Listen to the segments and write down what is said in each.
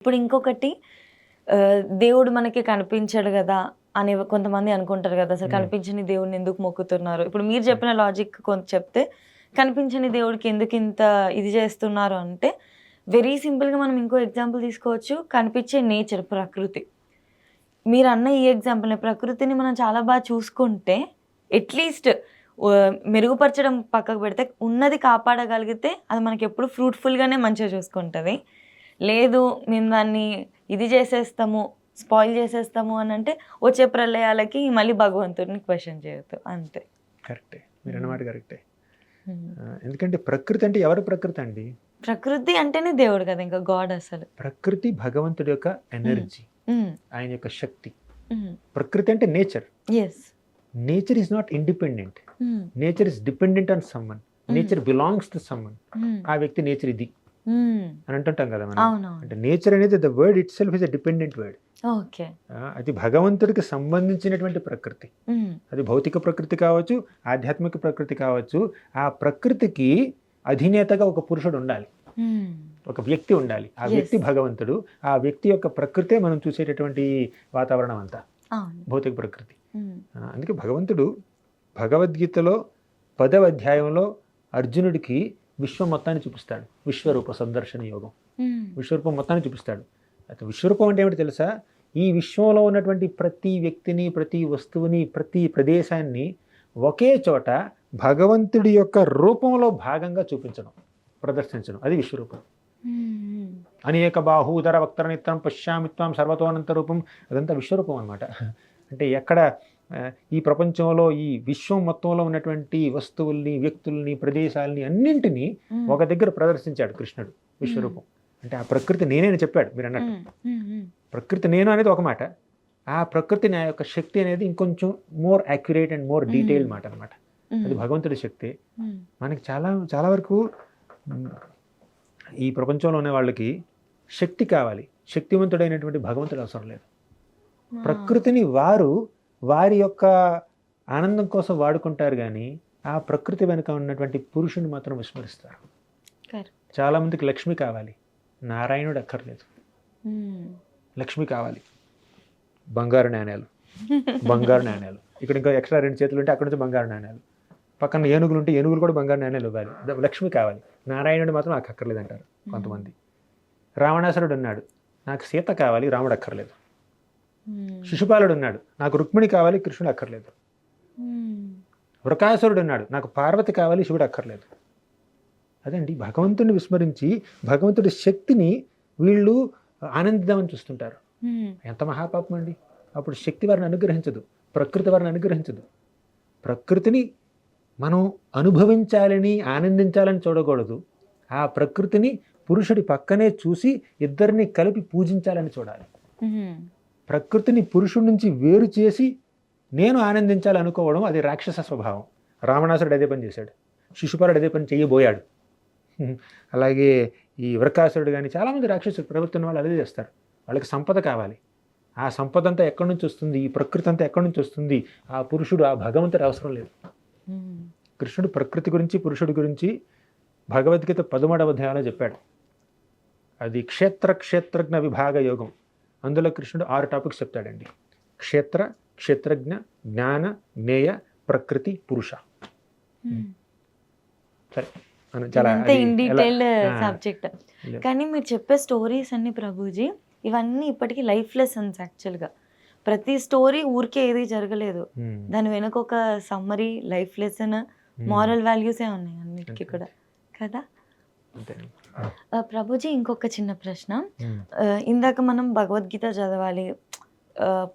ఇప్పుడు ఇంకొకటి దేవుడు మనకి కనిపించడు గదా! అని కొంతమంది అనుకుంటారు గదా! అసలు కనిపించని దేవుడిని ఎందుకు మొక్కుతున్నారు? ఇప్పుడు మీరు చెప్పిన లాజిక్ చెప్తే కనిపించని దేవుడికి ఎందుకింత ఇది చేస్తున్నారు అంటే, వెరీ సింపుల్‌గా మనం ఇంకో ఎగ్జాంపుల్ తీసుకోవచ్చు. కనిపించే నేచర్ ప్రకృతి. మీరన్న ఈ ఎగ్జాంపుల్‌నే ప్రకృతిని మనం చాలా చూసుకుంటే అట్‌లీస్ట్ మెరుగుపరచడం పక్కకు పెడితే ఉన్నది కాపాడగలిగితే అది మనకెప్పుడు ఫ్రూట్‌ఫుల్‌గానే మంచిగా చూసుకుంటది. లేదు మేము దాన్ని ఇది చేసేస్తాము, స్పాయిల్ చేసేస్తాము అనంటే వచ్చే ప్రళయాలకి మళ్ళీ భగవంతుడిని క్వెషన్ చేయొద్దు అంతే. కరెక్టే. మీరన్నమాట కరెక్టే. హ్మ్. ఎందుకంటే ప్రకృతి అంటే ఎవరి ప్రకృతి అండి? ప్రకృతి అంటేనే దేవుడు కదా! ఇంకా గాడ్ అసలు. ప్రకృతి భగవంతుడి యొక్క ఎనర్జీ, హ్మ్. ఆయన యొక్క శక్తి. హ్మ్. ప్రకృతి అంటే nature. Yes. Nature is not independent. Hmm. Nature is dependent on someone. Nature belongs to someone. Hmm. ఆ వ్యక్తి నేచర్ ఇది హ్మ్. అని అంటుంటాం కదా మనం. అవునవును. అంటే నేచర్ అనేది the word it self is a dependent word. Okay. అది భగవంతుడికి సంబంధించినటువంటి ప్రకృతి. హ్మ్. అది భౌతిక ప్రకృతి కావచ్చు, ఆధ్యాత్మిక ప్రకృతి కావచ్చు. ఆ ప్రకృతికి అధినేతగా ఒక పురుషుడు ఉండాలి, హ్మ్. ఒక వ్యక్తి ఉండాలి. ఆ వ్యక్తి Yes. భగవంతుడు. ఆ వ్యక్తి యొక్క ప్రకృతే మనం చూసేటటువంటి వాతావరణం అంతా అవును. భౌతిక ప్రకృతి. హ్మ్. అందుకే భగవంతుడు భగవద్గీతలో 10వ అధ్యాయంలో అర్జునుడికి విశ్వం మొత్తాన్ని చూపిస్తాడు. విశ్వరూప సందర్శన యోగం. హ్మ్. విశ్వరూపం మొత్తాన్ని చూపిస్తాడు. అయితే విశ్వరూపం అంటే ఏమిటి తెలుసా? ఈ విశ్వంలో ఉన్నటువంటి ప్రతి వ్యక్తిని, ప్రతి వస్తువుని, ప్రతి ప్రదేశాన్ని ఒకే చోట భగవంతుడి యొక్క రూపంలో భాగంగా చూపించడం, ప్రదర్శించడం, అది విశ్వరూపం. హ్మ్. అనేక బాహూదర వక్తర నిత్యం పశ్యామిత్వం సర్వతోనంత రూపం, అదంతా విశ్వరూపం అనమాట. అంటే ఎక్కడ ఈ ప్రపంచంలో ఈ విశ్వం మొత్తంలో ఉన్నటువంటి వస్తువుల్ని, వ్యక్తుల్ని, ప్రదేశాలని అన్నింటినీ ఒక దగ్గర ప్రదర్శించాడు కృష్ణుడు విశ్వరూపం. అంటే ఆ ప్రకృతి నేనే అని చెప్పాడు మీరు అన్నట్టు. ప్రకృతి నేను అనేది ఒక మాట, ఆ ప్రకృతి నా యొక్క శక్తి అనేది ఇంకొంచెం more accurate and more detail మాట అనమాట. అది భగవంతుడి శక్తి. మనకి చాలా చాలా వరకు ఈ ప్రపంచంలో ఉన్న వాళ్ళకి శక్తి కావాలి, శక్తివంతుడైనటువంటి భగవంతుడు అవసరం లేదు. ప్రకృతిని వారి యొక్క ఆనందం కోసం వాడుకుంటారు, కానీ ఆ ప్రకృతి వెనుక ఉన్నటువంటి పురుషుని మాత్రం విస్మరిస్తారు. చాలా మందికి లక్ష్మి కావాలి, నారాయణుడు అక్కర్లేదు. లక్ష్మి కావాలి, బంగారు నాణ్యాలు, బంగారు నాణ్యాలు. ఇక్కడ ఇంకా ఎక్స్ట్రా 2 చేతులు ఉంటే అక్కడ నుంచి బంగారు నాణ్యాలు, పక్కన ఏనుగులు ఉంటే ఏనుగులు కూడా బంగారు నాణ్యాలు ఇవ్వాలి. లక్ష్మి కావాలి, నారాయణుడు మాత్రం నాకు అక్కర్లేదు అంటారు కొంతమంది. రావణాసురుడు ఉన్నాడు, నాకు సీత కావాలి, రాముడు అక్కర్లేదు. శిశుపాలుడు ఉన్నాడు, నాకు రుక్మిణి కావాలి, కృష్ణుడు అక్కర్లేదు. వృకాసురుడు ఉన్నాడు, నాకు పార్వతి కావాలి, శివుడు అక్కర్లేదు. అదండి, భగవంతుని విస్మరించి భగవంతుడి శక్తిని వీళ్ళు ఆనందిద్దామని చూస్తుంటారు. ఎంత మహాపాపం అండి. అప్పుడు శక్తి వారిని అనుగ్రహించదు, ప్రకృతి వారిని అనుగ్రహించదు. ప్రకృతిని మనం అనుభవించాలని, ఆనందించాలని చూడకూడదు. ఆ ప్రకృతిని పురుషుడి పక్కనే చూసి ఇద్దరిని కలిపి పూజించాలని చూడాలి. ప్రకృతిని పురుషుడి నుంచి వేరు చేసి నేను ఆనందించాలి అనుకోవడం అది రాక్షస స్వభావం. రావణాసురుడు అదే పని చేశాడు, శిశుపాలుడు అదే పని చేయబోయాడు. అలాగే ఈ వృకాసురుడు కానీ చాలామంది రాక్షసులు ప్రవర్తన వాళ్ళు అదే చేస్తారు. వాళ్ళకి సంపద కావాలి, ఆ సంపద అంతా ఎక్కడి నుంచి వస్తుంది, ఈ ప్రకృతి అంతా ఎక్కడి నుంచి వస్తుంది? ఆ పురుషుడు, ఆ భగవంతుడు అవసరం లేదు. కృష్ణుడు ప్రకృతి గురించి, పురుషుడి గురించి భగవద్గీత 13వ అధ్యాయంలో చెప్పాడు. అది క్షేత్రజ్ఞ విభాగ యోగం. అందులో కృష్ణుడు 6 టాపిక్స్ చెప్తాడండి. క్షేత్ర, క్షేత్రజ్ఞ, జ్ఞాన, జ్ఞేయ, ప్రకృతి, పురుష. సరే, చాలా ఇన్ డీటెయిల్డ్ సబ్జెక్ట్. కానీ మీరు చెప్పే స్టోరీస్ అన్ని ప్రభుజీ, ఇవన్నీ ఇప్పటికీ లైఫ్ లెసన్స్. యాక్చువల్గా ప్రతి స్టోరీ ఊరికే ఏది జరగలేదు, దాని వెనుక ఒక సమ్మరీ, లైఫ్ లెసన్, మారల్ వాల్యూసే ఉన్నాయి అన్నిటికీ కూడా కదా. ప్రభుజీ, ఇంకొక చిన్న ప్రశ్న. ఇందాక మనం భగవద్గీత చదవాలి,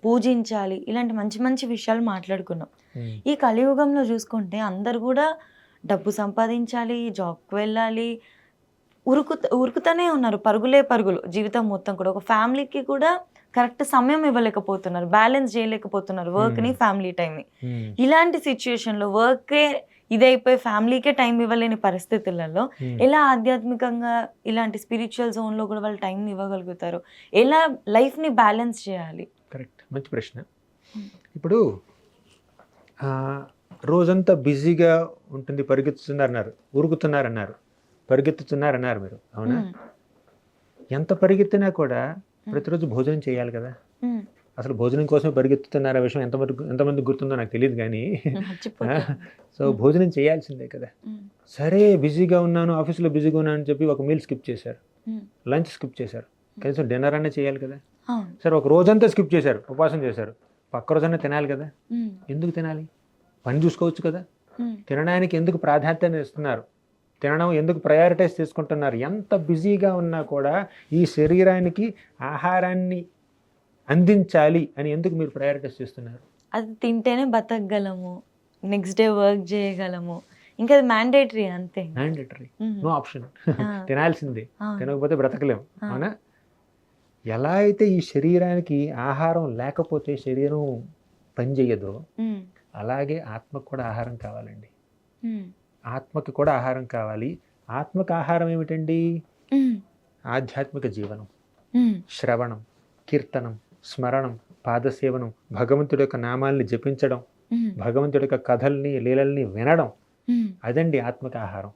పూజించాలి, ఇలాంటి మంచి మంచి విషయాలు మాట్లాడుకున్నాం. ఈ కలియుగంలో చూసుకుంటే అందరు కూడా డబ్బు సంపాదించాలి, జాబ్కి వెళ్ళాలి, ఉరుకుతూనే ఉన్నారు, పరుగులే పరుగులు జీవితం మొత్తం కూడా. ఒక ఫ్యామిలీకి కూడా కరెక్ట్ సమయం ఇవ్వలేకపోతున్నారు, బ్యాలెన్స్ చేయలేకపోతున్నారు వర్క్ని, ఫ్యామిలీ టైంని. ఇలాంటి సిచ్యుయేషన్లో వర్కే ఇదైపోయి ఫ్యామిలీకే టైం ఇవ్వలేని పరిస్థితులలో ఎలా ఆధ్యాత్మికంగా ఇలాంటి స్పిరిచువల్ జోన్లో కూడా వాళ్ళు టైంని ఇవ్వగలుగుతారు? ఎలా లైఫ్ని బ్యాలెన్స్ చేయాలి? కరెక్ట్, మంచి ప్రశ్న. ఇప్పుడు రోజంతా బిజీగా ఉంటుంది, ఉరుకుతున్నారన్నారు, పరిగెత్తుతున్నారన్నారు మీరు, అవునా? ఎంత పరిగెత్తినా కూడా ప్రతిరోజు భోజనం చేయాలి కదా. అసలు భోజనం కోసమే పరిగెత్తుతున్నారు, ఆ విషయం ఎంతమంది గుర్తుందో నాకు తెలియదు కానీ సో భోజనం చేయాల్సిందే కదా. సరే బిజీగా ఉన్నాను, ఆఫీస్లో బిజీగా ఉన్నాను అని చెప్పి ఒక మీల్ స్కిప్ చేశారు, లంచ్ స్కిప్ చేశారు, కనీసం డిన్నర్ అనే చేయాలి కదా. సరే ఒక రోజంతా స్కిప్ చేశారు, ఉపవాసం చేశారు, పక్క రోజన్నా తినాలి కదా. ఎందుకు తినాలి? పని చూసుకోవచ్చు కదా. తినడానికి ఎందుకు ప్రాధాన్యత ఇస్తున్నారు? తినడం ఎందుకు ప్రయారిటైజ్ చేసుకుంటున్నారు? ఎంత బిజీగా ఉన్నా కూడా ఈ శరీరానికి ఆహారాన్ని అందించాలి అని ఎందుకు మీరు ప్రయారిటైజ్ చేస్తున్నారు? అది తింటేనే బతకగలము, నెక్స్ట్ డే వర్క్ చేయగలము, ఇంకా అది మ్యాండేటరీ, అంతే. Mandatory, no option. తినాల్సిందే, తినకపోతే బ్రతకలేము, అవునా? ఎలా అయితే ఈ శరీరానికి ఆహారం లేకపోతే శరీరం పనిచేయదో, అలాగే ఆత్మకు కూడా ఆహారం కావాలండి. ఆత్మకి కూడా ఆహారం కావాలి. ఆత్మకు ఆహారం ఏమిటండి? ఆధ్యాత్మిక జీవనం, శ్రవణం, కీర్తనం, స్మరణం, పాదసేవనం, భగవంతుడి యొక్క నామాల్ని జపించడం, భగవంతుడి యొక్క కథల్ని లీలల్ని వినడం, అదండి ఆత్మక ఆహారం.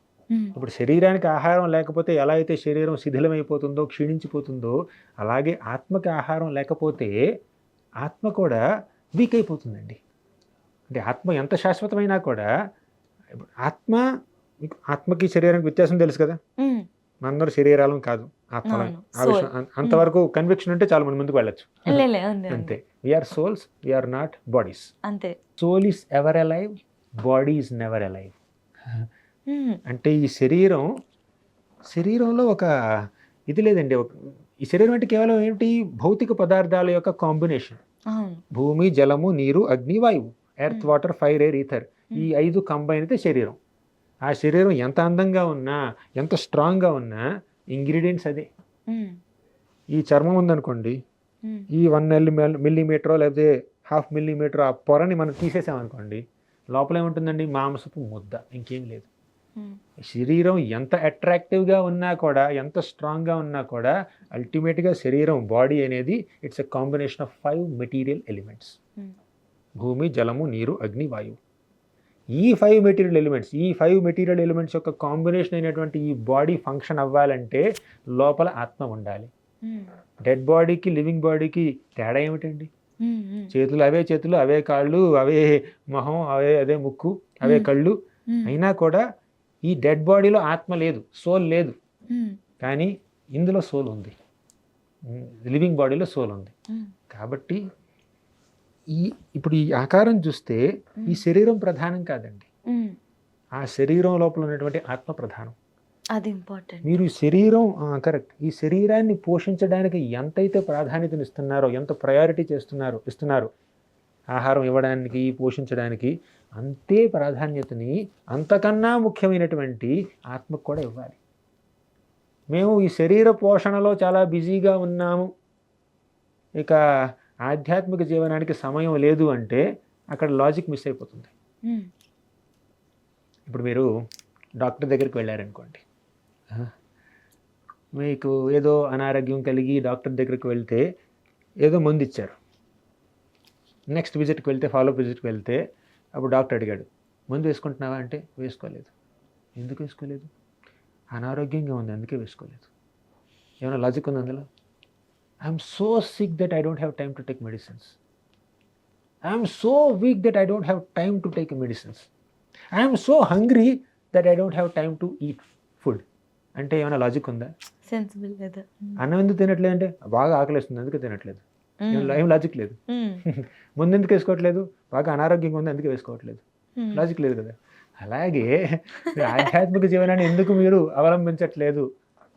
ఇప్పుడు శరీరానికి ఆహారం లేకపోతే ఎలా అయితే శరీరం శిథిలమైపోతుందో, క్షీణించిపోతుందో, అలాగే ఆత్మకి ఆహారం లేకపోతే ఆత్మ కూడా వీక్ అయిపోతుందండి. అంటే ఆత్మ ఎంత శాశ్వతమైనా కూడా, ఆత్మకి శరీరానికి వ్యత్యాసం తెలుసు కదా. మనందరూ శరీరాలం కాదు, ఆత్మలం. ఆ విషయం అంతవరకు కన్విక్షన్ ఉంటే చాలా మంది ముందుకు వెళ్ళచ్చు. అంతే. We are souls, we are not bodies. అంతే. Soul is ever alive, body is never alive. అంటే ఈ శరీరంలో ఒక ఇది లేదండి. ఈ శరీరం అంటే కేవలం ఏమిటి? భౌతిక పదార్థాల యొక్క కాంబినేషన్. భూమి, జలము, నీరు, అగ్ని, వాయువు, earth, water, fire, air, ether, ఈ 5 కంబైన్ అయితే శరీరం. ఆ శరీరం ఎంత అందంగా ఉన్నా, ఎంత స్ట్రాంగ్గా ఉన్నా, ఇంగ్రీడియంట్స్ అదే. ఈ చర్మం ఉందనుకోండి, ఈ 1 మిల్లీమీటర్ లేకపోతే 1/2 మిల్లీమీటర్ ఆ పొరని మనం తీసేసామనుకోండి, లోపల ఏముంటుందండి? మాంసపు ముద్ద, ఇంకేం లేదు. శరీరం ఎంత అట్రాక్టివ్గా ఉన్నా కూడా, ఎంత స్ట్రాంగ్గా ఉన్నా కూడా, అల్టిమేట్గా శరీరం, బాడీ అనేది it's a combination of 5 material elements. భూమి, జలము, నీరు, అగ్ని, వాయువు. ఈ 5 మెటీరియల్ ఎలిమెంట్స్ యొక్క కాంబినేషన్ అయినటువంటి ఈ బాడీ ఫంక్షన్ అవ్వాలంటే లోపల ఆత్మ ఉండాలి. డెడ్ బాడీకి లివింగ్ బాడీకి తేడా ఏమిటండి? చేతులు అవే చేతులు, అవే కాళ్ళు, అవే మొహం, అదే ముక్కు, అవే కళ్ళు. అయినా కూడా ఈ డెడ్ బాడీలో ఆత్మ లేదు, సోల్ లేదు. కానీ ఇందులో సోల్ ఉంది, లివింగ్ బాడీలో సోల్ ఉంది. కాబట్టి ఇప్పుడు ఈ ఆకారం చూస్తే ఈ శరీరం ప్రధానం కాదండి, ఆ శరీరం లోపల ఉన్నటువంటి ఆత్మ ప్రధానం. అది ఇంపార్టెంట్. మీరు శరీరం కరెక్ట్, ఈ శరీరాన్ని పోషించడానికి ఎంతైతే ప్రాధాన్యతను ఇస్తున్నారో, ఎంత ప్రయారిటీ ఇస్తున్నారు ఆహారం ఇవ్వడానికి, పోషించడానికి, అంతే ప్రాధాన్యతని అంతకన్నా ముఖ్యమైనటువంటి ఆత్మకు కూడా ఇవ్వాలి. మేము ఈ శరీర పోషణలో చాలా బిజీగా ఉన్నాము, ఇక ఆధ్యాత్మిక జీవనానికి సమయం లేదు అంటే అక్కడ లాజిక్ మిస్ అయిపోతుంది. ఇప్పుడు మీరు డాక్టర్ దగ్గరికి వెళ్ళారనుకోండి, మీకు ఏదో అనారోగ్యం కలిగి డాక్టర్ దగ్గరికి వెళ్తే ఏదో మందు ఇచ్చారు. నెక్స్ట్ విజిట్కి వెళ్తే, ఫాలోఅప్ విజిట్కి వెళ్తే, అప్పుడు డాక్టర్ అడిగాడు, మందు వేసుకుంటున్నావా అంటే వేసుకోలేదు. ఎందుకు వేసుకోలేదు? అనారోగ్యంగా ఉంది అందుకే వేసుకోలేదు. ఏమైనా లాజిక్ ఉంది అందులో? I'm so sick that I don't have time to take medicines. I'm so weak that I don't have time to take medicines. I'm so hungry that I don't have time to eat food. అంటే ఏమైనా logic ఉందా? Sensible లేదా? అన్నం ఎందుకు తినట్లేదు అంటే బాగా ఆకలిస్తుంది అందుకే తినట్లేదు, ఏం లాజిక్ లేదు. ముందు ఎందుకు వేసుకోవట్లేదు? బాగా అనారోగ్యంగా ఉంది అందుకే వేసుకోవట్లేదు, లాజిక్ లేదు కదా. అలాగే ఆధ్యాత్మిక జీవనాన్ని ఎందుకు మీరు అవలంబించట్లేదు,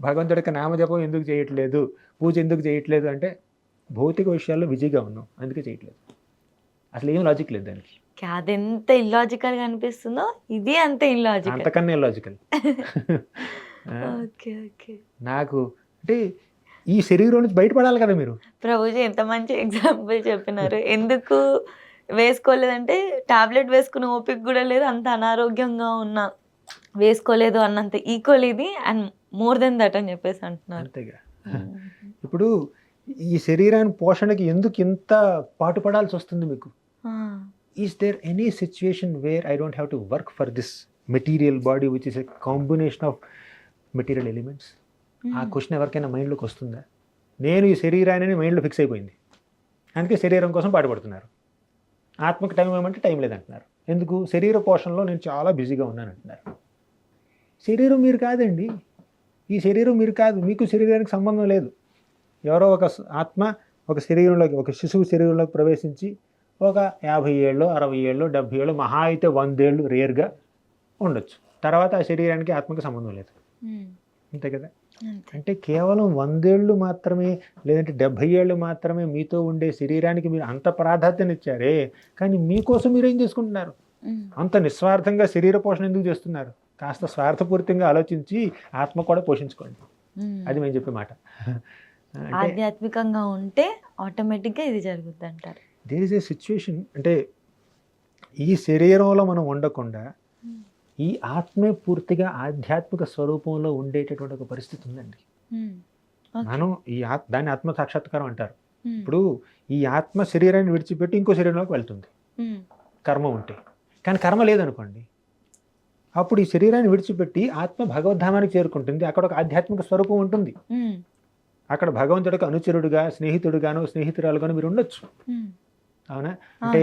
భగవంతుడికి నామజపం ఎందుకు చేయట్లేదు, పూజ ఎందుకు చేయట్లేదు అంటే భౌతిక విషయాల్లో బిజీగా ఉన్నాం అందుకే చేయట్లేదు. అసలు ఏం లాజిక్ లేదు దానికి. అది ఎంత ఇల్లాజికల్గా అనిపిస్తుందో ఇది అంతే ఇల్లాజికల్, అంతకన్నా ఇల్లాజికల్. నాకు అంటే ఈ శరీరం నుంచి బయటపడాలి కదా మీరు. ప్రభుజీ ఎంత మంచి ఎగ్జాంపుల్ చెప్పినారు. ఎందుకు వేసుకోలేదంటే టాబ్లెట్ వేసుకునే ఓపిక కూడా లేదు, అంత అనారోగ్యంగా ఉన్నా వేసుకోలేదు అన్నంత ఈక్వల్ ఇది అండ్ మోర్ దెన్ దట్ అని చెప్పేసి అంటున్నారు. అంతేగా. ఇప్పుడు ఈ శరీరాన్ని పోషణకి ఎందుకు ఇంత పాటుపడాల్సి వస్తుంది మీకు? Is there any situation where I don't have to work for this material body which is a combination of material elements? ఆ క్వశ్చన్ ఎవరికైనా మైండ్లోకి వస్తుందా? నేను ఈ శరీరాన్ని మైండ్లో ఫిక్స్ అయిపోయింది, అందుకే శరీరం కోసం పాటుపడుతున్నారు. ఆత్మకు టైం ఏమంటే టైం లేదంటున్నారు. ఎందుకు? శరీర పోషణలో నేను చాలా బిజీగా ఉన్నాను అంటున్నారు. శరీరం మీరు కాదండి, ఈ శరీరం మీరు కాదు, మీకు శరీరానికి సంబంధం లేదు. ఎవరో ఒక ఆత్మ ఒక శరీరంలోకి, ఒక శిశువు శరీరంలోకి ప్రవేశించి ఒక 50 ఏళ్ళు 60 ఏళ్ళు 70 ఏళ్ళు మహా అయితే 100 ఏళ్ళు రేర్గా ఉండొచ్చు. తర్వాత ఆ శరీరానికి ఆత్మకి సంబంధం లేదు. అంతే కదా? అంటే కేవలం 100 ఏళ్ళు మాత్రమే, లేదంటే 70 ఏళ్ళు మాత్రమే మీతో ఉండే శరీరానికి మీరు అంత ప్రాధాన్యత ఇచ్చారే, కానీ మీకోసం మీరు ఏం చేసుకుంటున్నారు? అంత నిస్వార్థంగా శరీర పోషణ ఎందుకు చేస్తున్నారు? కాస్త స్వార్థపూరితంగా ఆలోచించి ఆత్మ కూడా పోషించుకోండి. అది మేము చెప్పే మాట. ఆధ్యాత్మికంగా ఉంటే ఆటోమేటిక్గా ఇది జరుగుతుంది అంటారు. దేర్ ఇస్ ఏ సిచ్యువేషన్, అంటే ఈ శరీరంలో మనం ఉండకుండా ఈ ఆత్మే పూర్తిగా ఆధ్యాత్మిక స్వరూపంలో ఉండేటటువంటి ఒక పరిస్థితి ఉందండి. మనం దాన్ని ఆత్మ సాక్షాత్కారం అంటారు. ఇప్పుడు ఈ ఆత్మ శరీరాన్ని విడిచిపెట్టి ఇంకో శరీరంలోకి వెళ్తుంది కర్మ ఉంటే. కానీ కర్మ లేదనుకోండి, అప్పుడు ఈ శరీరాన్ని విడిచిపెట్టి ఆత్మ భగవద్ధామానికి చేరుకుంటుంది. అక్కడ ఒక ఆధ్యాత్మిక స్వరూపం ఉంటుంది. అక్కడ భగవంతుడికి అనుచరుడుగా, స్నేహితుడుగాను, స్నేహితురాలుగాను మీరు ఉండొచ్చు. అవునా? అంటే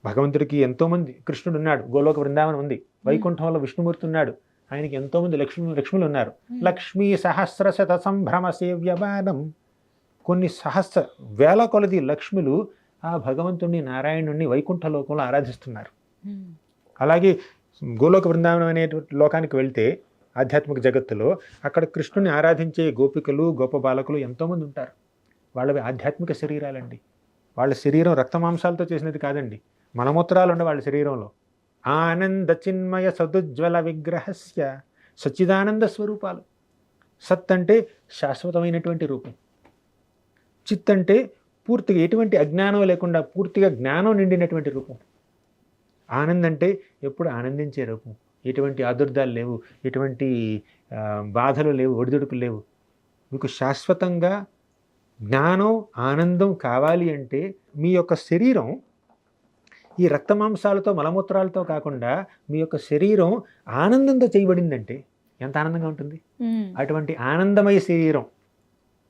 భగవంతుడికి ఎంతోమంది, కృష్ణుడు ఉన్నాడు, గోలోక బృందావనం ఉంది, వైకుంఠంలో విష్ణుమూర్తి ఉన్నాడు, ఆయనకి ఎంతోమంది లక్ష్ములు ఉన్నారు. లక్ష్మీ సహస్రశత సంభ్రమ సేవ్యమానం, కొన్ని సహస్ర వేల కొలది లక్ష్ములు ఆ భగవంతుడిని, నారాయణుడిని వైకుంఠ లోకంలో ఆరాధిస్తున్నారు. అలాగే గోలోక బృందావనం అనే లోకానికి వెళ్తే ఆధ్యాత్మిక జగత్తులో అక్కడ కృష్ణుని ఆరాధించే గోపికలు, గోప బాలకులు ఎంతోమంది ఉంటారు. వాళ్ళవి ఆధ్యాత్మిక శరీరాలండి. వాళ్ళ శరీరం రక్తమాంసాలతో చేసినది కాదండి, మలమూత్రాలు ఉండే వాళ్ళ శరీరంలో. ఆనంద చిన్మయ సదుజ్వల విగ్రహస్య సచ్చిదానంద స్వరూపాలు. సత్ అంటే శాశ్వతమైనటువంటి రూపం, చిత్ అంటే పూర్తిగా ఎటువంటి అజ్ఞానం లేకుండా పూర్తిగా జ్ఞానం నిండినటువంటి రూపం, ఆనంద్ అంటే ఎప్పుడు ఆనందించే రూపం, ఎటువంటి ఆదుర్దాలు లేవు, ఎటువంటి బాధలు లేవు, ఒడిదుడుకులు లేవు. మీకు శాశ్వతంగా జ్ఞానం ఆనందం కావాలి అంటే మీ యొక్క శరీరం ఈ రక్తమాంసాలతో మలమూత్రాలతో కాకుండా మీ యొక్క శరీరం ఆనందంతో చేయబడిందంటే ఎంత ఆనందంగా ఉంటుంది. అటువంటి ఆనందమయ శరీరం,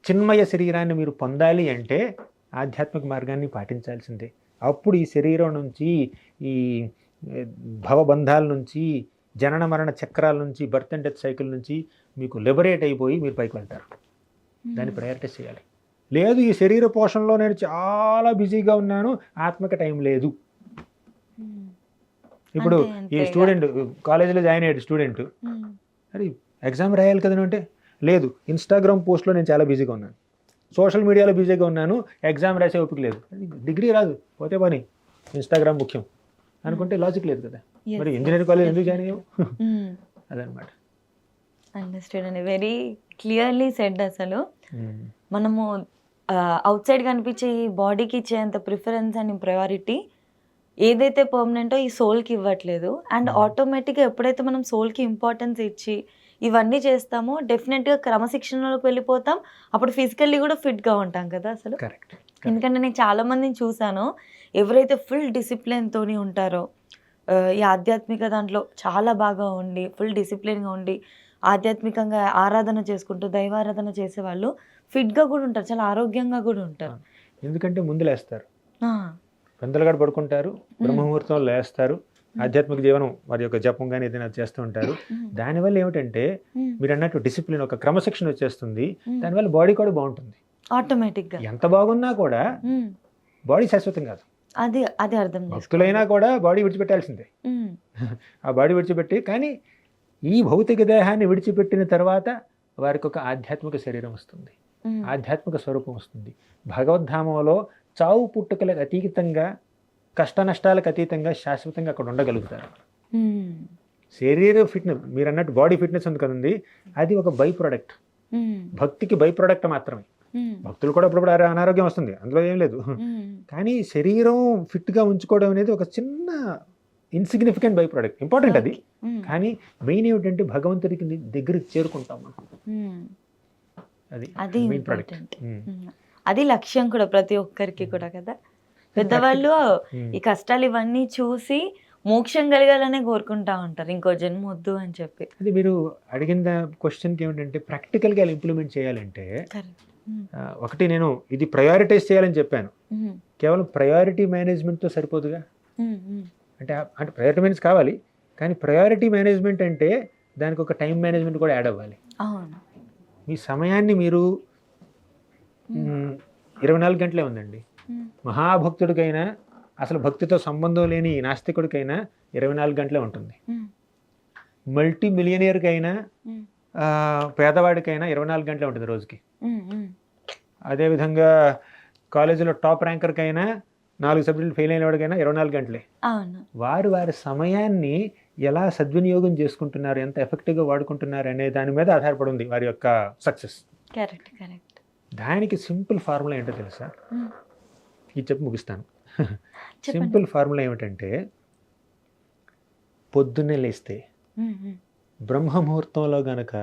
చిన్మయ శరీరాన్ని మీరు పొందాలి అంటే ఆధ్యాత్మిక మార్గాన్ని పాటించాల్సిందే. అప్పుడు ఈ శరీరం నుంచి, ఈ భవబంధాల నుంచి, జనన మరణ చక్రాల నుంచి, బర్త్ అండ్ డెత్ సైకిల్ నుంచి మీకు లిబరేట్ అయిపోయి మీరు పైకి వెళ్తారు. దాన్ని ప్రయారిటైజ్ చేయాలి. లేదు ఈ శరీర పోషణలో నేను చాలా బిజీగా ఉన్నాను, ఆత్మకి టైం లేదు. ఇప్పుడు ఈ స్టూడెంట్ కాలేజీలో జాయిన్ అయ్యాడు స్టూడెంట్, అరే ఎగ్జామ్ రాయాలి కదా అంటే, లేదు ఇన్స్టాగ్రామ్ పోస్ట్లో నేను చాలా బిజీగా ఉన్నాను, సోషల్ మీడియాలో బిజీగా ఉన్నాను, ఎగ్జామ్ రాసే ఓపిక లేదు. డిగ్రీ రాదు, పోతే పని, ఇన్స్టాగ్రామ్ ముఖ్యం అనుకుంటే లాజిక్ లేదు కదా. మరి ఇంజనీరింగ్ కాలేజ్ ఎందుకు జాయిన్ అయ్యావు? అదనమాట. అండర్స్టాండ్ అండి, వెరీ క్లియర్లీ సెడ్. అసలు మనము అవుట్ సైడ్ కనిపించే ఈ బాడీకి ఇచ్చేంత ప్రిఫరెన్స్ అండ్ ప్రయారిటీ ఏదైతే పర్మనెంటో ఈ సోల్కి ఇవ్వట్లేదు. అండ్ ఆటోమేటిక్గా ఎప్పుడైతే మనం సోల్కి ఇంపార్టెన్స్ ఇచ్చి ఇవన్నీ చేస్తామో డెఫినెట్గా క్రమశిక్షణలోకి వెళ్ళిపోతాం. అప్పుడు ఫిజికల్లీ కూడా ఫిట్గా ఉంటాం కదా అసలు. ఎందుకంటే నేను చాలా మందిని చూసాను, ఎవరైతే ఫుల్ డిసిప్లిన్తో ఉంటారో, ఈ ఆధ్యాత్మిక దాంట్లో చాలా బాగా ఉండి ఫుల్ డిసిప్లిన్గా ఉండి ఆధ్యాత్మికంగా ఆరాధన చేసుకుంటూ దైవారాధన చేసేవాళ్ళు ఫిట్గా కూడా ఉంటారు, చాలా ఆరోగ్యంగా కూడా ఉంటారు. ఎందుకంటే ముందు లేస్తారు, పెందలుగాడు పడుకుంటారు, బ్రహ్మముహూర్తంలో లేస్తారు, ఆధ్యాత్మిక జీవనం వారి యొక్క జపం కానీ ఏదైనా చేస్తూ ఉంటారు. దానివల్ల ఏమిటంటే మీరు అన్నట్టు డిసిప్లిన్, ఒక క్రమశిక్షణ వచ్చేస్తుంది. దానివల్ల బాడీ కూడా బాగుంటుంది ఆటోమేటిక్గా. ఎంత బాగున్నా కూడా బాడీ శాశ్వతం కాదు, అది అది అర్థం. భక్తులైనా కూడా బాడీ విడిచిపెట్టాల్సిందే. ఆ బాడీ విడిచిపెట్టి, కానీ ఈ భౌతిక దేహాన్ని విడిచిపెట్టిన తర్వాత వారికి ఒక ఆధ్యాత్మిక శరీరం వస్తుంది, ఆధ్యాత్మిక స్వరూపం వస్తుంది. భగవద్ధామంలో చావు పుట్టుకలకు అతీతంగా, కష్ట నష్టాలకు అతీతంగా శాశ్వతంగా అక్కడ ఉండగలుగుతారు. శరీర ఫిట్నెస్, మీరు అన్నట్టు బాడీ ఫిట్నెస్ ఉంది కదండి, అది ఒక బై ప్రోడక్ట్, భక్తికి బై ప్రోడక్ట్ మాత్రమే. భక్తులు కూడా అప్పుడప్పుడు అనారోగ్యం వస్తుంది, అందులో ఏం లేదు. కానీ శరీరం ఫిట్గా ఉంచుకోవడం అనేది ఒక చిన్న ఇన్సిగ్నిఫికెంట్ బై ప్రోడక్ట్, ఇంపార్టెంట్ అది. కానీ మెయిన్ ఏమిటంటే భగవంతుడికి దగ్గరికి చేరుకుంటాం మనం, అది మెయిన్ ప్రోడక్ట్. అది లక్ష్యం కూడా ప్రతి ఒక్కరికి కూడా కదా. పెద్దవాళ్ళు ఈ కష్టాలు ఇవన్నీ చూసి మోక్షం కలగాలనే కోరుకుంటా ఉంటారు, ఇంకో జన్మ వద్దు అని చెప్పి. అది మీరు అడిగిన క్వశ్చన్కి ఏమిటంటే ప్రాక్టికల్గా ఇంప్లిమెంట్ చేయాలంటే కరెక్ట్. ఒకటి నేను ఇది ప్రయారిటైజ్ చేయాలని చెప్పాను, కేవలం ప్రయారిటీ మేనేజ్మెంట్తో సరిపోదుగా. అంటే అంటే ప్రయారిటీ మేనేజ్ కావాలి, కానీ ప్రయారిటీ మేనేజ్మెంట్ అంటే దానికి ఒక టైం మేనేజ్మెంట్ కూడా యాడ్ అవ్వాలి. అవును. మీ సమయాన్ని మీరు 24 గంటలే ఉందండి. మహాభక్తుడికైనా అసలు భక్తితో సంబంధం లేని నాస్తికుడికైనా 24 గంటలే ఉంటుంది. మల్టీ మిలియనియర్కైనా పేదవాడికైనా 24 గంటలే ఉంటుంది రోజుకి. అదేవిధంగా కాలేజీలో టాప్ ర్యాంకర్కైనా 4 సబ్జెక్టులు ఫెయిల్ అయిన వాడికైనా 24 గంటలే. వారు వారి సమయాన్ని ఎలా సద్వినియోగం చేసుకుంటున్నారు, ఎంత ఎఫెక్టివ్గా వాడుకుంటున్నారు అనే దాని మీద ఆధారపడి ఉంది వారి యొక్క సక్సెస్. Correct correct. దానికి సింపుల్ ఫార్ములా ఏంటో తెలుసా? ఇది చెప్పి ముగిస్తాను. సింపుల్ ఫార్ములా ఏమిటంటే పొద్దున్నే లేస్తే బ్రహ్మముహూర్తంలో గనక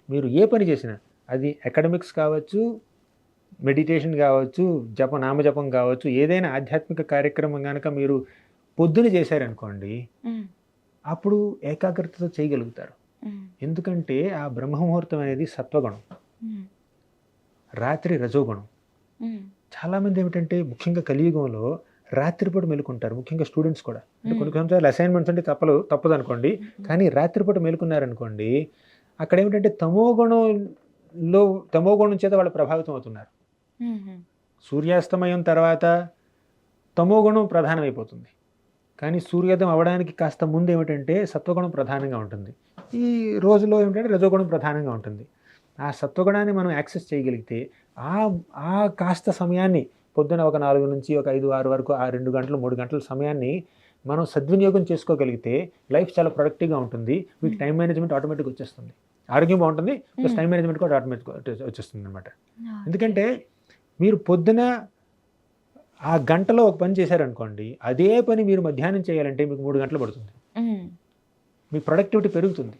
మీరు ఏ పని చేసినా, అది అకాడమిక్స్ కావచ్చు, మెడిటేషన్ కావచ్చు, నామజపం కావచ్చు, ఏదైనా ఆధ్యాత్మిక కార్యక్రమం కనుక మీరు పొద్దున చేశారనుకోండి, అప్పుడు ఏకాగ్రతతో చేయగలుగుతారు. ఎందుకంటే ఆ బ్రహ్మముహూర్తం అనేది సత్వగుణం, రాత్రి రజోగుణం. చాలామంది ఏమిటంటే ముఖ్యంగా కలియుగంలో రాత్రిపూట మేలుకుంటారు, ముఖ్యంగా స్టూడెంట్స్ కూడా. అంటే కొన్ని కొన్నిసార్లు అసైన్మెంట్స్ అంటే తప్పదు అనుకోండి, కానీ రాత్రిపూట మేలుకున్నారనుకోండి, అక్కడ ఏమిటంటే తమోగుణం చేత వాళ్ళు ప్రభావితం అవుతున్నారు. సూర్యాస్తమయం తర్వాత తమోగుణం ప్రధానమైపోతుంది, కానీ సూర్యోదయం అవ్వడానికి కాస్త ముందు ఏమిటంటే సత్వగుణం ప్రధానంగా ఉంటుంది. ఈ రోజులో ఏమిటంటే రజోగుణం ప్రధానంగా ఉంటుంది. ఆ సత్వగుణాన్ని మనం యాక్సెస్ చేయగలిగితే ఆ కాస్త సమయాన్ని పొద్దున ఒక 4 నుంచి ఒక 5, 6 వరకు, ఆ 2 గంటలు 3 గంటల సమయాన్ని మనం సద్వినియోగం చేసుకోగలిగితే లైఫ్ చాలా ప్రొడక్టివ్గా ఉంటుంది. మీకు టైం మేనేజ్మెంట్ ఆటోమేటిక్గా వచ్చేస్తుంది, ఆరోగ్యం బాగుంటుంది, ప్లస్ టైం మేనేజ్మెంట్ కూడా ఆటోమేటిక్గా వచ్చేస్తుంది అనమాట. ఎందుకంటే మీరు పొద్దున ఆ గంటలో ఒక పని చేశారనుకోండి, అదే పని మీరు మధ్యాహ్నం చేయాలంటే మీకు 3 గంటలు పడుతుంది. మీ ప్రొడక్టివిటీ పెరుగుతుంది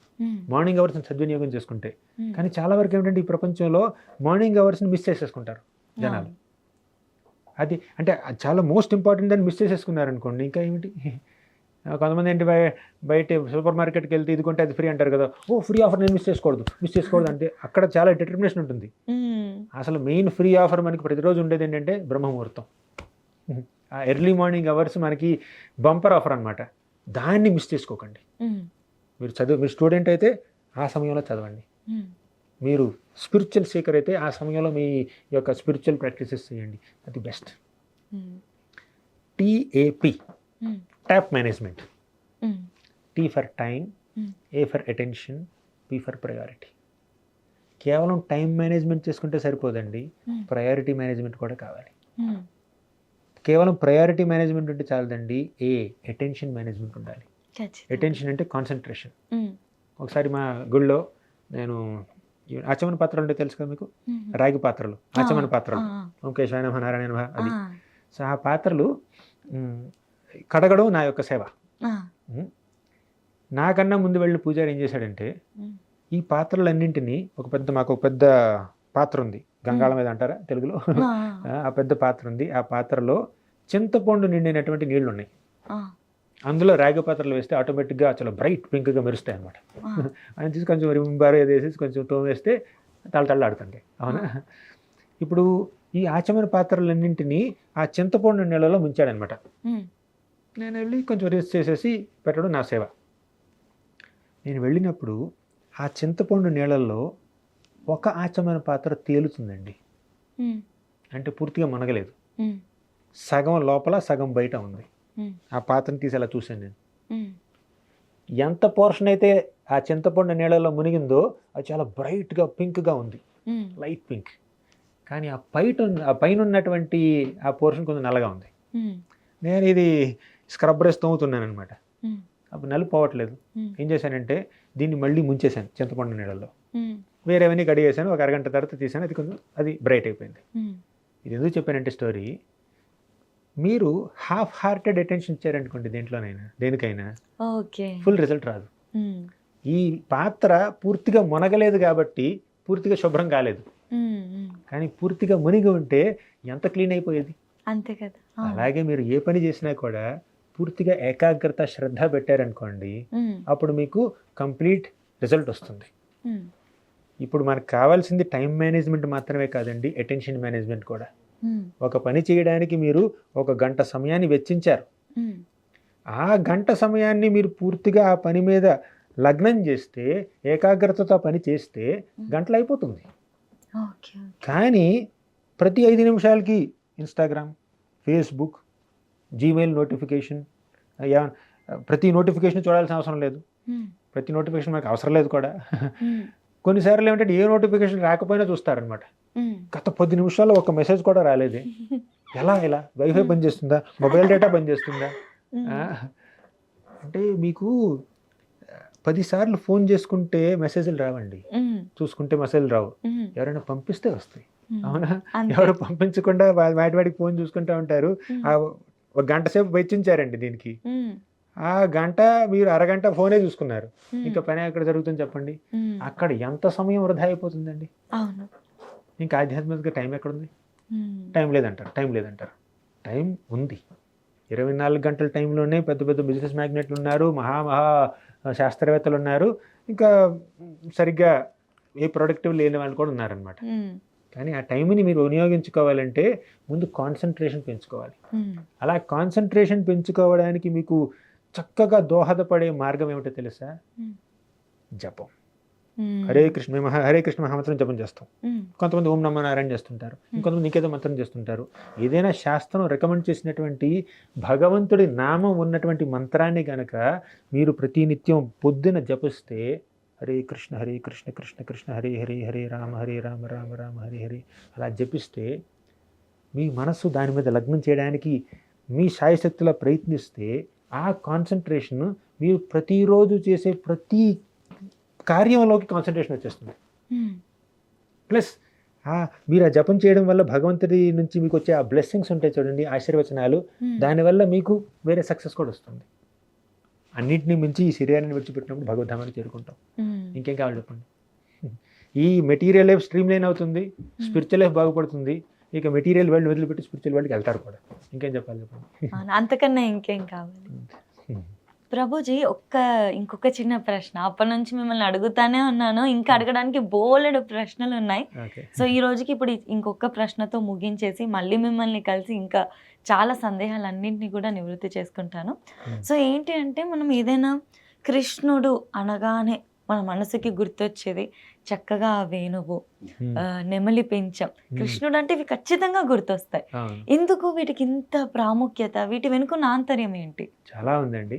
మార్నింగ్ అవర్స్ని సద్వినియోగం చేసుకుంటే. కానీ చాలా వరకు ఏమిటంటే ఈ ప్రపంచంలో మార్నింగ్ అవర్స్ని మిస్ చేసేసుకుంటారు జనాలు. అది అంటే చాలా మోస్ట్ ఇంపార్టెంట్ అని మిస్ చేసేసుకున్నారనుకోండి, ఇంకా ఏమిటి. కొంతమంది ఏంటి బయట సూపర్ మార్కెట్కి వెళ్తే ఇది కొంటే అది ఫ్రీ అంటారు కదా, ఫ్రీ ఆఫర్ నేను మిస్ చేసుకోకూడదు అంటే అక్కడ చాలా డిటర్మినేషన్ ఉంటుంది. అసలు మెయిన్ ఫ్రీ ఆఫర్ మనకి ప్రతిరోజు ఉండేది ఏంటంటే బ్రహ్మముహూర్తం. ఆ ఎర్లీ మార్నింగ్ అవర్స్ మనకి బంపర్ ఆఫర్ అనమాట, దాన్ని మిస్ చేసుకోకండి. మీరు స్టూడెంట్ అయితే ఆ సమయంలో చదవండి, మీరు స్పిరిచువల్ సీకర్ అయితే ఆ సమయంలో మీ యొక్క స్పిరిచువల్ ప్రాక్టీసెస్ చేయండి, అది best. TAP, tap management. T for time, A for attention, P for priority. కేవలం టైం మేనేజ్మెంట్ చేసుకుంటే సరిపోదండి, ప్రయారిటీ మేనేజ్మెంట్ కూడా కావాలి. కేవలం ప్రయారిటీ మేనేజ్మెంట్ ఉంటే చాలదండి, అటెన్షన్ మేనేజ్మెంట్ ఉండాలి. అటెన్షన్ అంటే కాన్సన్ట్రేషన్. ఒకసారి మా గుళ్ళో నేను ఆచమన పాత్రలు అంటే తెలుసు కదా మీకు, రాగి పాత్రలు, ఆచమన పాత్రలు, ఓంకేశాయ నమః నారాయణ నమః, అది. సో ఆ పాత్రలు కడగడం నా యొక్క సేవ. నాకన్నా ముందు వెళ్ళి పూజారి ఏం చేశాడంటే, ఈ పాత్రలన్నింటినీ మాకు ఒక పెద్ద పాత్ర ఉంది, గంగాళం మీద అంటారా తెలుగులో, ఆ పెద్ద పాత్ర ఉంది. ఆ పాత్రలో చింతపండు నిండినటువంటి నీళ్లు ఉన్నాయి. అందులో రాగి పాత్రలు వేస్తే ఆటోమేటిక్గా చాలా బ్రైట్ పింక్గా మెరుస్తాయి అనమాట. అని చూసి కొంచెం రింబారు వేసేసి కొంచెం తోమ వేస్తే తళతళలాడుతుంటాయి, అవునా. ఇప్పుడు ఈ ఆచమన పాత్రలన్నింటినీ ఆ చింతపండు నీళ్ళలో ముంచాడనమాట. నేను వెళ్ళి కొంచెం రిస్క్ చేసేసి పెట్టడం నా సేవ. నేను వెళ్ళినప్పుడు ఆ చింతపండు నీళ్ళల్లో ఒక ఆచమన పాత్ర తేలుతుందండి, అంటే పూర్తిగా మునగలేదు, సగం లోపల సగం బయట ఉంది. ఆ పాత్రను తీసి అలా చూశాను నేను. ఎంత పోర్షన్ అయితే ఆ చింతపండు నీళ్ళలో మునిగిందో అది చాలా బ్రైట్గా పింక్గా ఉంది, లైట్ పింక్. కానీ ఆ పైన ఉన్నటువంటి ఆ పోర్షన్ కొంచెం నల్లగా ఉంది. నేను ఇది స్క్రబ్ రేస్ తోముతున్నాను అనమాట, అప్పుడు నలుపు పోవట్లేదు. ఏం చేశానంటే దీన్ని మళ్ళీ ముంచేశాను చింతపండు నీళ్ళలో, వేరేవన్నీ కడిగేసాను. ఒక అరగంట తర్వాత తీసాను, అది బ్రైట్ అయిపోయింది. ఇది ఎందుకు చెప్పానంటే స్టోరీ, మీరు హాఫ్ హార్టెడ్ అటెన్షన్ ఇచ్చారనుకోండి దేనికైనా ఫుల్ రిజల్ట్ రాదు. ఈ పాత్ర పూర్తిగా మునగలేదు కాబట్టి పూర్తిగా శుభ్రం కాలేదు, కానీ పూర్తిగా మునిగి ఉంటే ఎంత క్లీన్ అయిపోయేది. అంతే కదా. అలాగే మీరు ఏ పని చేసినా కూడా పూర్తిగా ఏకాగ్రత శ్రద్ధ పెట్టారనుకోండి, అప్పుడు మీకు కంప్లీట్ రిజల్ట్ వస్తుంది. ఇప్పుడు మనకు కావాల్సింది టైం మేనేజ్మెంట్ మాత్రమే కాదండి, అటెన్షన్ మేనేజ్మెంట్ కూడా. ఒక పని చేయడానికి మీరు 1 గంట సమయాన్ని వెచ్చించారు. ఆ గంట సమయాన్ని మీరు పూర్తిగా ఆ పని మీద లగ్నం చేస్తే, ఏకాగ్రతతో పని చేస్తే గంటలు అయిపోతుంది. కానీ ప్రతి 5 నిమిషాలకి ఇన్స్టాగ్రామ్, ఫేస్బుక్, జీమెయిల్ నోటిఫికేషన్, ప్రతి నోటిఫికేషన్ చూడాల్సిన అవసరం లేదు. ప్రతి నోటిఫికేషన్ మనకు అవసరం లేదు కూడా. కొన్నిసార్లు ఏమిటంటే ఏ నోటిఫికేషన్ రాకపోయినా చూస్తారనమాట. గత 10 నిమిషాల్లో ఒక మెసేజ్ కూడా రాలేదు, ఎలా వైఫై పనిచేస్తుందా, మొబైల్ డేటా పనిచేస్తుందా? అంటే మీకు 10 సార్లు ఫోన్ చేసుకుంటే మెసేజ్లు రావండి, చూసుకుంటే మెసేజ్లు రావు. ఎవరైనా పంపిస్తే వస్తాయి, అవునా? ఎవరు పంపించకుండా వాటికి ఫోన్ చూసుకుంటూ ఉంటారు. 1 గంట సేపు వెచ్చించారండి దీనికి. ఆ గంట మీరు అరగంట ఫోనే చూసుకున్నారు, ఇంకా పని ఎక్కడ జరుగుతుంది చెప్పండి? అక్కడ ఎంత సమయం వృధా అయిపోతుందండి. ఇంకా ఆధ్యాత్మిక టైం ఎక్కడుంది? టైం లేదంటారు. టైం ఉంది. 24 గంటల టైంలోనే పెద్ద పెద్ద బిజినెస్ మ్యాగ్నెట్లు ఉన్నారు, మహా శాస్త్రవేత్తలు ఉన్నారు, ఇంకా సరిగ్గా ఏ ప్రొడక్టివ్ లేని వాళ్ళు కూడా ఉన్నారనమాట. కానీ ఆ టైంని మీరు వినియోగించుకోవాలంటే ముందు కాన్సన్ట్రేషన్ పెంచుకోవాలి. అలా కాన్సన్ట్రేషన్ పెంచుకోవడానికి మీకు చక్కగా దోహదపడే మార్గం ఏమిటో తెలుసా? జపం. హరే కృష్ణ మహామంత్రం జపం చేస్తాం. కొంతమంది ఓం నమో నారాయణ చేస్తుంటారు, ఇంకొంతమంది ఇంకేదో మంత్రం చేస్తుంటారు. ఏదైనా శాస్త్రం రికమెండ్ చేసినటువంటి భగవంతుడి నామం ఉన్నటువంటి మంత్రాన్ని గనక మీరు ప్రతినిత్యం పొద్దున జపిస్తే, హరే కృష్ణ కృష్ణ కృష్ణ హరే హరే హరే రామ రామ రామ హరే హరే అలా జపిస్తే, మీ మనస్సు దాని మీద లగ్నం చేయడానికి మీ శాయశక్తిలో ప్రయత్నిస్తే, ఆ కాన్సన్ట్రేషన్ మీరు ప్రతిరోజు చేసే ప్రతి కార్యంలోకి కాన్సన్ట్రేషన్ వచ్చేస్తుంది. ప్లస్ మీరు ఆ జపం చేయడం వల్ల భగవంతుడి నుంచి మీకు వచ్చే ఆ బ్లెస్సింగ్స్ ఉంటాయి చూడండి, ఆశీర్వచనాలు, దానివల్ల మీకు వేరే సక్సెస్ కూడా వస్తుంది. అన్నింటినీ మించి ఈ శరీరాన్ని విడిచిపెట్టినప్పుడు భగవద్ధామాన్ని చేరుకుంటాం. ఇంకేం కావాలి చెప్పండి? ఈ మెటీరియల్ లైఫ్ స్ట్రీమ్ లైన్ అవుతుంది, స్పిరిచువల్ లైఫ్ బాగుపడుతుంది. ఇక మెటీరియల్ వరల్డ్ వదిలిపెట్టి స్పిరిచువల్ వరల్డ్కి వెళ్తారు కూడా. ఇంకేం చెప్పాలి చెప్పండి? అంతకన్నా ఇంకేం కావాలి? ప్రభుజీ, ఇంకొక చిన్న ప్రశ్న. అప్పటి నుంచి మిమ్మల్ని అడుగుతానే ఉన్నాను, ఇంకా అడగడానికి బోలెడు ప్రశ్నలు ఉన్నాయి. సో ఈ రోజుకి ఇప్పుడు ఇంకొక ప్రశ్నతో ముగించేసి మళ్ళీ మిమ్మల్ని కలిసి ఇంకా చాలా సందేహాలన్నింటినీ కూడా నివృత్తి చేసుకుంటాను. సో ఏంటి అంటే, మనం ఏదైనా కృష్ణుడు అనగానే మన మనసుకి గుర్తొచ్చేది చక్కగా ఆ వేణువు, నెమలి పించం, కృష్ణుడు అంటే ఇవి ఖచ్చితంగా గుర్తొస్తాయి. ఎందుకు వీటికి ఇంత ప్రాముఖ్యత? వీటి వెనుకున్న ఆంతర్యం ఏంటి? చాలా ఉందండి.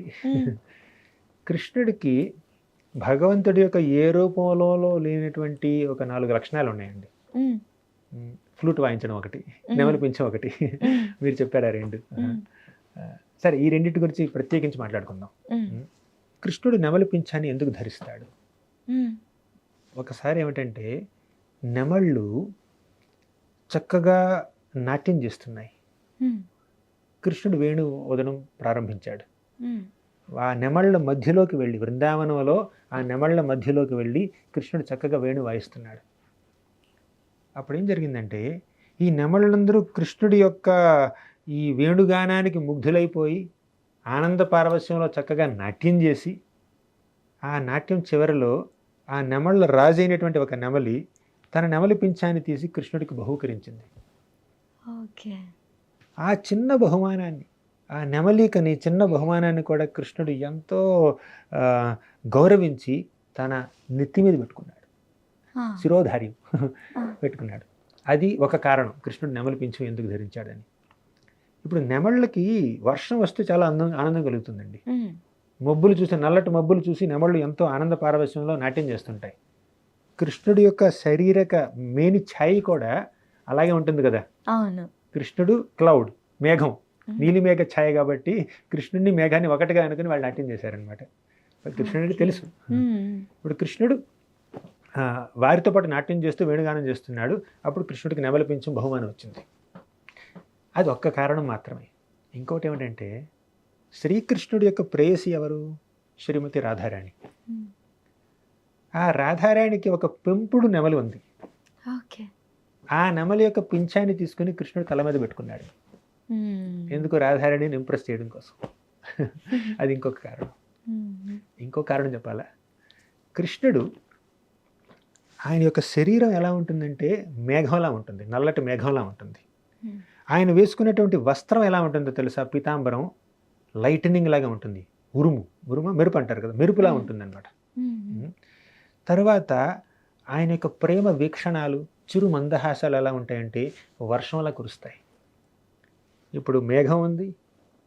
కృష్ణుడికి భగవంతుడి యొక్క ఏ రూపంలో లేనటువంటి ఒక 4 లక్షణాలు ఉన్నాయండి. ఫ్లూట్ వాయించడం ఒకటి, నెమలి పించం ఒకటి. మీరు చెప్పారు ఆ 2. సరే, ఈ రెండింటి గురించి ప్రత్యేకించి మాట్లాడుకుందాం. కృష్ణుడు నెమలి పింఛాన్ని ఎందుకు ధరిస్తాడు? ఒకసారి ఏమిటంటే, నెమళ్ళు చక్కగా నాట్యం చేస్తున్నాయి. కృష్ణుడు వేణు వదనం ప్రారంభించాడు. ఆ నెమళ్ళ మధ్యలోకి వెళ్ళి, బృందావనంలో ఆ నెమళ్ళ మధ్యలోకి వెళ్ళి కృష్ణుడు చక్కగా వేణు వాయిస్తున్నాడు. అప్పుడు ఏం జరిగిందంటే, ఈ నెమళ్ళందరూ కృష్ణుడి యొక్క ఈ వేణుగానానికి ముగ్ధులైపోయి ఆనంద పారవస్యంలో చక్కగా నాట్యం చేసి, ఆ నాట్యం చివరిలో ఆ నెమళ్ళ రాజు అయినటువంటి ఒక నెమలి తన నెమలి పింఛాన్ని తీసి కృష్ణుడికి బహూకరించింది. ఆ చిన్న బహుమానాన్ని, ఆ నెమలికని చిన్న బహుమానాన్ని కూడా కృష్ణుడు ఎంతో గౌరవించి తన నెత్తి మీద పెట్టుకున్నాడు, శిరోధార్యం పెట్టుకున్నాడు. అది ఒక కారణం కృష్ణుడు నెమలి పింఛం ఎందుకు ధరించాడని. ఇప్పుడు నెమళ్ళకి వర్షం వస్తే చాలా ఆనందం కలుగుతుందండి. మబ్బులు చూసి, నల్లటి మబ్బులు చూసి నెమళ్ళు ఎంతో ఆనంద పారవశ్యంలో నాట్యం చేస్తుంటాయి. కృష్ణుడి యొక్క శారీరక మేని ఛాయి కూడా అలాగే ఉంటుంది కదా. కృష్ణుడు క్లౌడ్, మేఘం, నీలిమేఘ ఛాయ కాబట్టి కృష్ణుడిని మేఘాన్ని ఒకటిగా అనుకుని వాళ్ళు నాట్యం చేశారనమాట. కృష్ణుడికి తెలుసు. ఇప్పుడు కృష్ణుడు వారితో పాటు నాట్యం చేస్తూ వేణుగానం చేస్తున్నాడు. అప్పుడు కృష్ణుడికి నెమలి పింఛం బహుమానం వచ్చింది. అది ఒక్క కారణం మాత్రమే. ఇంకోటి ఏమిటంటే, శ్రీకృష్ణుడి యొక్క ప్రేయసి ఎవరు? శ్రీమతి రాధారాణి. ఆ రాధారాణికి ఒక పెంపుడు నెమలి ఉంది. ఆ నెమలి యొక్క పింఛాన్ని తీసుకుని కృష్ణుడు తల మీద పెట్టుకున్నాడు. ఎందుకు? రాధారాణిని ఇంప్రెస్ చేయడం కోసం. అది ఇంకొక కారణం. మ్మ్. ఇంకో కారణం చెప్పాలా, కృష్ణుడు ఆయన యొక్క శరీరం ఎలా ఉంటుందంటే మేఘంలా ఉంటుంది, నల్లటి మేఘంలా ఉంటుంది. మ్మ్. ఆయన వేసుకునేటువంటి వస్త్రం ఎలా ఉంటుందో తెలుసా, పీతాంబరం లైటనింగ్ లాగా ఉంటుంది, మెరుపు అంటారు కదా, మెరుపులా ఉంటుందన్నమాట. మ్మ్. తర్వాత ఆయన యొక్క ప్రేమ వీక్షణాలు, చిరు మందహాసాలు ఎలా ఉంటాయంటే వర్షంలా కురుస్తాయి. ఇప్పుడు మేఘం ఉంది,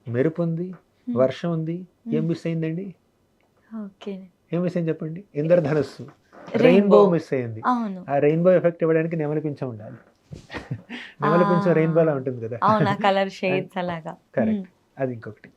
మెరుపు ఉంది, వర్షం ఉంది, ఏం మిస్ అయిందండి? ఓకే. ఏం మిస్ అయింది చెప్పండి? ఇంద్రధనస్సు, Rainbow. రెయిన్బో మిస్ అయింది. అవును. ఆ రెయిన్బో ఎఫెక్ట్ ఇవ్వడానికి నెమలి పింఛం ఉండాలి. నెమలి పింఛం రెయిన్బోలా ఉంటుంది కదా. అవునా, కలర్ షేడ్స్ అలాగా. కరెక్ట్. అది ఇంకొకటి.